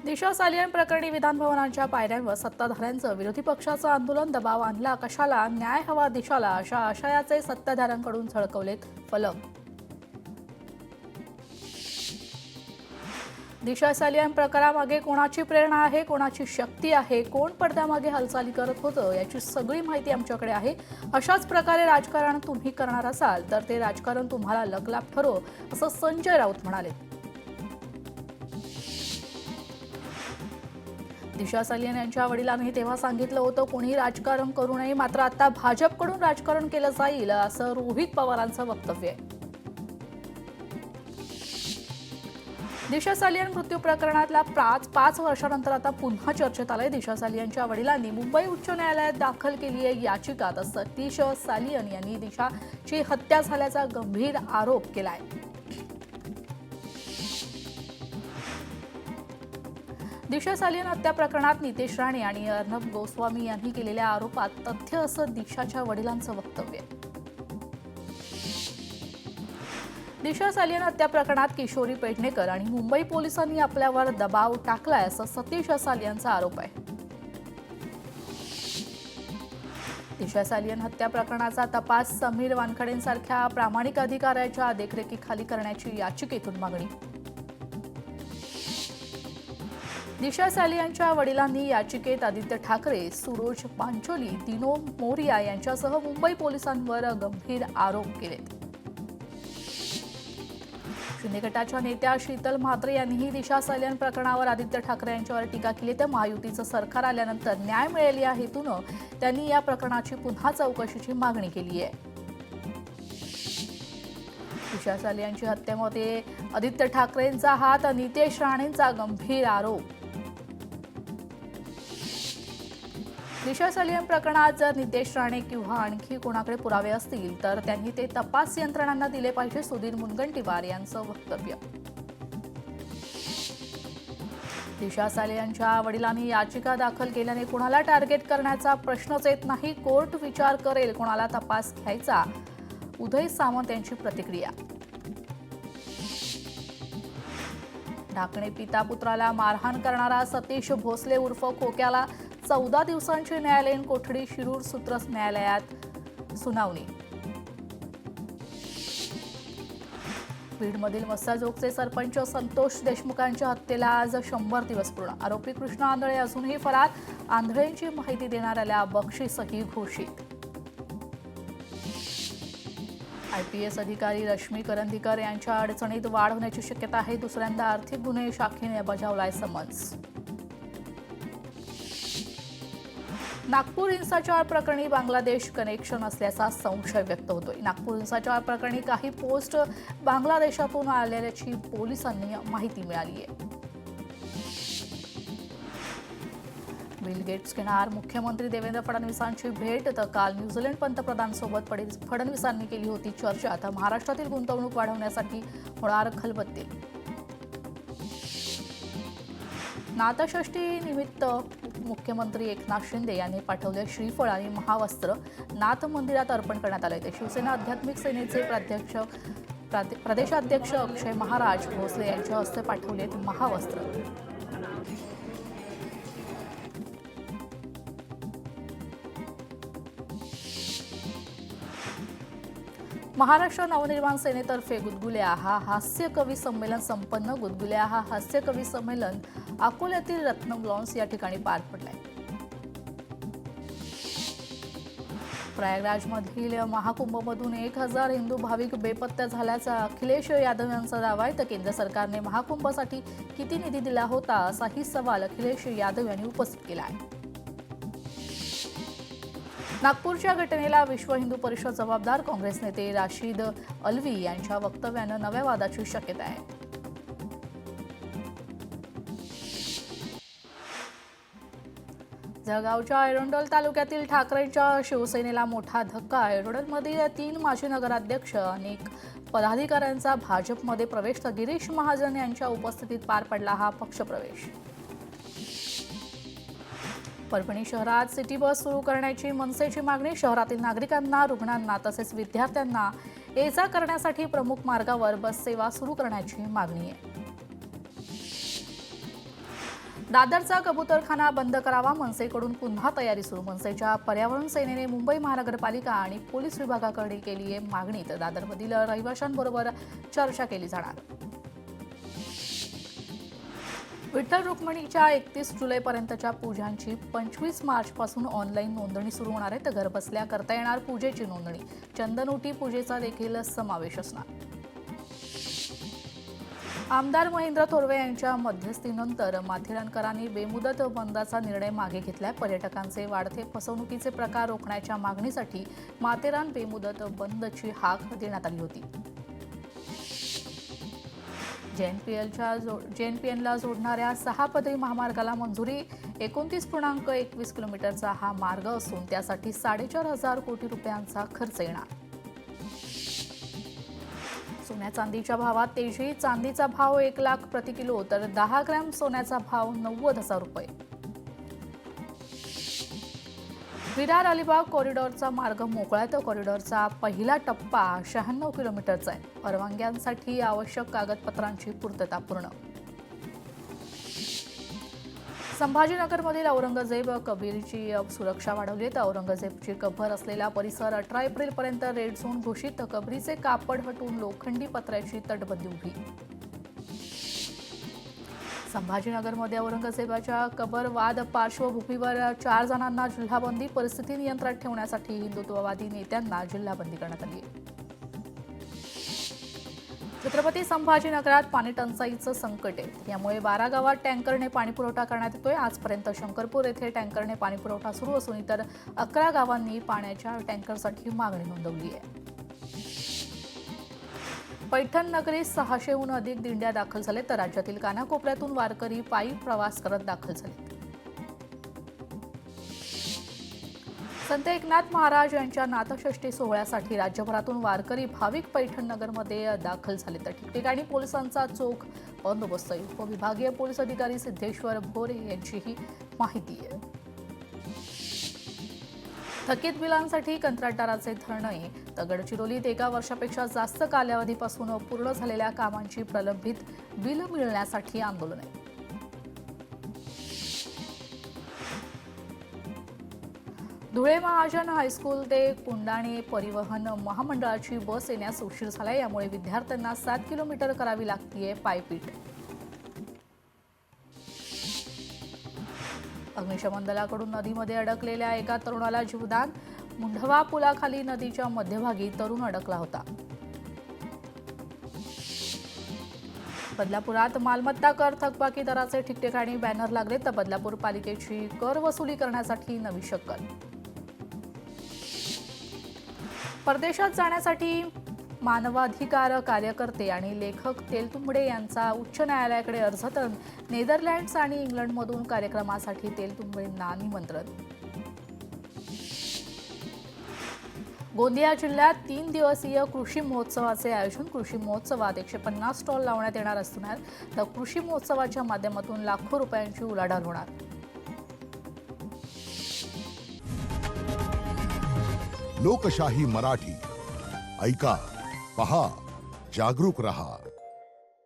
दिशा सालियन प्रकरणी विधानभवनाच्या पायऱ्यांवर सत्ताधाऱ्यांचं विरोधी पक्षाचं आंदोलन. दबाव आणला कशाला, न्याय हवा दिशाला, अशा आशयाचे सत्ताधाऱ्यांकडून झळकवलेत फलक. दिशा सालियन प्रकारामागे कोणाची प्रेरणा आहे, कोणाची शक्ती आहे, कोण पडद्यामागे हालचाली करत होतं याची सगळी माहिती आमच्याकडे आहे. अशाच प्रकारे राजकारण तुम्ही करणार असाल तर ते राजकारण तुम्हाला लकलाप ठरो, असं संजय राऊत म्हणाले. दिशा सालियन यांच्या वडिलांनी तेव्हा सांगितलं होतं कोणी राजकारण करू नये, मात्र आता भाजपकडून राजकारण केलं जाईल असं रोहित पवारांचं वक्तव्य आहे. दिशा सालियन मृत्यू प्रकरणातला 5 वर्षानंतर आता पुन्हा चर्चेत आलंय. दिशा सालियनच्या वडिलांनी मुंबई उच्च न्यायालयात दाखल केली आहे याचिका. तर सतीश सालियन यांनी दिशाची हत्या झाल्याचा गंभीर आरोप केलाय. दिशा सालियन हत्या प्रकरणात नितेश राणे आणि अर्णब गोस्वामी यांनी केलेल्या आरोपात तथ्य असं दिशाच्या वडिलांचं वक्तव्य. दिशा सालियन हत्या प्रकरणात किशोरी पेडणेकर आणि मुंबई पोलिसांनी आपल्यावर दबाव टाकलाय असं सतीश सालियनचा आरोप आहे. दिशा सालियन हत्या प्रकरणाचा तपास समीर वानखडेंसारख्या प्रामाणिक अधिकाऱ्याच्या देखरेखीखाली करण्याची याचिकेतून मागणी. दिशा सालियनच्या वडिलांनी याचिकेत आदित्य ठाकरे, सुरोज पांचोली, दिनो मोरिया यांच्यासह मुंबई पोलिसांवर गंभीर आरोप केलेत. शिंदे गटाच्या नेत्या शीतल म्हात्रे यांनीही दिशा सालियन प्रकरणावर आदित्य ठाकरे यांच्यावर टीका केली. तर महायुतीचं सरकार आल्यानंतर न्याय मिळेल या हेतूनं त्यांनी या प्रकरणाची पुन्हा चौकशीची मागणी केली आहे. दिशा सालियनची हत्येमध्ये आदित्य ठाकरेंचा हात, नितेश राणेंचा गंभीर आरोप. दिशा सालियन प्रकरणात जर नितेश राणे किंवा आणखी कोणाकडे पुरावे असतील तर त्यांनी ते तपास यंत्रणांना दिले पाहिजे, सुधीर मुनगंटीवार यांचं वक्तव्य. दिशा सालियनच्या वडिलांनी याचिका दाखल केल्याने कोणाला टार्गेट करण्याचा प्रश्नच येत नाही. कोर्ट विचार करेल कोणाला तपास घ्यायचा. उदय सामंत यांची प्रतिक्रिया. ढाकणे पिता पुत्राला मारहाण करणारा सतीश भोसले उर्फ खोक्याला 14 दिवसांची न्यायालयीन कोठडी. शिरूर सूत्र न्यायालयात सुनावणी. बीडमधील मस्साजोगचे सरपंच संतोष देशमुखांच्या हत्येला आज 100 दिवस पूर्ण. आरोपी कृष्णा आंधळे अजूनही फरार. आंधळेंची माहिती देणाऱ्याला बक्षीसही घोषित. IPS अधिकारी रश्मी करंदीकर यांच्या अडचणीत वाढ होण्याची शक्यता आहे. दुसऱ्यांदा आर्थिक गुन्हे शाखेने बजावलाय समन्स. नागपूर हिंसाचार प्रकरणी बांगलादेश कनेक्शन असल्याचा संशय व्यक्त होतोय. नागपूर हिंसाचार प्रकरणी काही पोस्ट बांगलादेशातून आलेल्याची पोलिसांनी माहिती मिळाली आहे. बिल गेट्स घेणार मुख्यमंत्री देवेंद्र फडणवीसांची भेट. तर काल न्यूझीलंड पंतप्रधानांसोबत फडणवीसांनी केली होती चर्चा. आता महाराष्ट्रातील गुंतवणूक वाढवण्यासाठी होणार खलबत्ते. नाथषष्ठी निमित्त मुख्यमंत्री एकनाथ शिंदे यांनी पाठवले श्रीफळ आणि महावस्त्र. नाथ मंदिरात अर्पण करण्यात आले. ते शिवसेना आध्यात्मिक सेनेचे प्रदेशाध्यक्ष अक्षय महाराज भोसले यांच्या हस्ते पाठवलेत महावस्त्र. महाराष्ट्र नवनिर्माण सेनेतर्फे गुदगुल्या हा हास्य कवी संमेलन संपन्न. गुदगुल्या हा हास्य कवी संमेलन अकोल्यातील रत्नम लॉन्स या ठिकाणी पार पडलंय. प्रयागराजमधील महाकुंभमधून 1000 हिंदू भाविक बेपत्ता झाल्याचा अखिलेश यादव यांचा दावा आहे. तर केंद्र सरकारने महाकुंभासाठी किती निधी दिला होता असाही सवाल अखिलेश यादव यांनी उपस्थित केला आहे. नागपूरच्या घटनेला विश्व हिंदू परिषद जबाबदार. काँग्रेस नेते राशिद अल्वी यांच्या वक्तव्यानं नव्या वादाची शक्यता आहे. जळगावच्या एरंडोल तालुक्यातील ठाकरेंच्या शिवसेनेला मोठा धक्का. एरंडोलमधील 3 माजी नगराध्यक्ष अनेक पदाधिकाऱ्यांचा भाजपमध्ये प्रवेश. तर गिरीश महाजन यांच्या उपस्थितीत पार पडला हा पक्षप्रवेश. परभणी शहरात सिटी बस सुरू करण्याची मनसेची मागणी. शहरातील नागरिकांना, रुग्णांना तसेच विद्यार्थ्यांना ये-जा करण्यासाठी प्रमुख मार्गावर बस सेवा सुरू करण्याची मागणी आहे. दादरचा कबूतरखाना बंद करावा, मनसेकडून पुन्हा तयारी सुरू. मनसेच्या पर्यावरण सेनेने मुंबई महानगरपालिका आणि पोलीस विभागाकडे केली आहे मागणी. तर दादरमधील रहिवाशांबरोबर चर्चा केली जाणार. विठ्ठल रुक्मिणीच्या 31 जुलैपर्यंतच्या पूजांची 25 मार्चपासून ऑनलाईन नोंदणी सुरू होणार आहे. तर घरबसल्या करता येणार पूजेची नोंदणी. चंदनोटी पूजेचा देखील समावेश असणार. आमदार महेंद्र थोरवे यांच्या मध्यस्थीनंतर माथेरानकरांनी बेमुदत बंदचा निर्णय मागे घेतलाय. पर्यटकांचे वाढते फसवणुकीचे प्रकार रोखण्याच्या मागणीसाठी माथेरान बेमुदत बंदची हाक देण्यात आली होती. जेएनपीएनला जोडणाऱ्या 6 पदरी महामार्गाला मंजुरी. 29.21 किलोमीटरचा हा मार्ग असून त्यासाठी 4,500 कोटी रुपयांचा खर्च येणार. सोन्या चांदीच्या भावात तेजी. चांदीचा भाव 1 लाख प्रति किलो तर 10 ग्रॅम सोन्याचा भाव 90,000 रुपये. विरार अलिबाग कॉरिडॉरचा मार्ग मोकळा आहे. तर कॉरिडॉरचा पहिला टप्पा 96 किलोमीटरचा आहे. परवानग्यांसाठी आवश्यक कागदपत्रांची पूर्तता पूर्ण. संभाजीनगरमधील औरंगजेब कबीरची सुरक्षा वाढवली. तर औरंगजेबची कबर असलेला परिसर 18 एप्रिलपर्यंत रेड झोन घोषित. तर कबरीचे कापड हटवून लोखंडी पत्र्याची तटबंदी उभी. संभाजीनगरमध्ये औरंगजेबाच्या कबर वाद पार्श्वभूमीवर 4 जणांना जिल्हाबंदी. परिस्थिती नियंत्रणात ठेवण्यासाठी हिंदुत्ववादी नेत्यांना जिल्हाबंदी करण्यात आली आहे. छत्रपती संभाजीनगरात पाणी टंचाईचं संकट आहे. यामुळे 12 गावात टँकरने पाणीपुरवठा करण्यात येतोय. आजपर्यंत शंकरपूर येथे टँकरने पाणीपुरवठा सुरू असून इतर 11 गावांनी पाण्याच्या टँकरसाठी मागणी नोंदवली आहे. पैठण नगरीत 600हून अधिक दिंड्या दाखल झाले. तर राज्यातील कानाकोपऱ्यातून वारकरी पायी प्रवास करत दाखल झाले. संत एकनाथ महाराज यांच्या नाथषष्ठी सोहळ्यासाठी राज्यभरातून वारकरी भाविक पैठण नगरमध्ये दाखल झाले. तर ठिकठिकाणी पोलिसांचा चोख बंदोबस्त. उपविभागीय पोलीस अधिकारी सिद्धेश्वर भोरे यांची ही माहिती आहे. थकीत बिलांसाठी कंत्राटदाराचे धरणे. तर गडचिरोलीत 1 वर्षापेक्षा जास्त कालावधीपासून पूर्ण झालेल्या कामांची प्रलंबित बिल मिळण्यासाठी आंदोलन आहे. धुळे महाजन हायस्कूल ते कुंडाणे परिवहन महामंडळाची बस येण्यास उशीर झाला. यामुळे विद्यार्थ्यांना 7 किलोमीटर करावी लागतीये पायपीट. अग्निशमन दलाकडून नदीमध्ये अडकलेल्या एका तरुणाला जीवदान. मुंढवा पुलाखाली नदीच्या मध्यभागी तरुण अडकला होता. बदलापुरात मालमत्ता कर थकबाकी दराचे ठिकठिकाणी बॅनर लागले. तर बदलापूर पालिकेची कर वसुली करण्यासाठी नवी शक्कल. परदेशात जाण्यासाठी मानवाधिकार कार्यकर्ते आणि लेखक तेलतुंबडे यांचा उच्च न्यायालयाकडे अर्ज. तर नेदरलँड्स आणि इंग्लंडमधून कार्यक्रमासाठी तेलतुंबडेंना निमंत्रण. गोंदिया जिल्ह्यात 3 दिवसीय कृषी महोत्सवाचे आयोजन. कृषी महोत्सवात 150 स्टॉल लावण्यात येणार असणार. तर कृषी महोत्सवाच्या माध्यमातून लाखो रुपयांची उलाढाल होणार. लोकशाही मराठी ऐका, पहा, जागरूक रहा.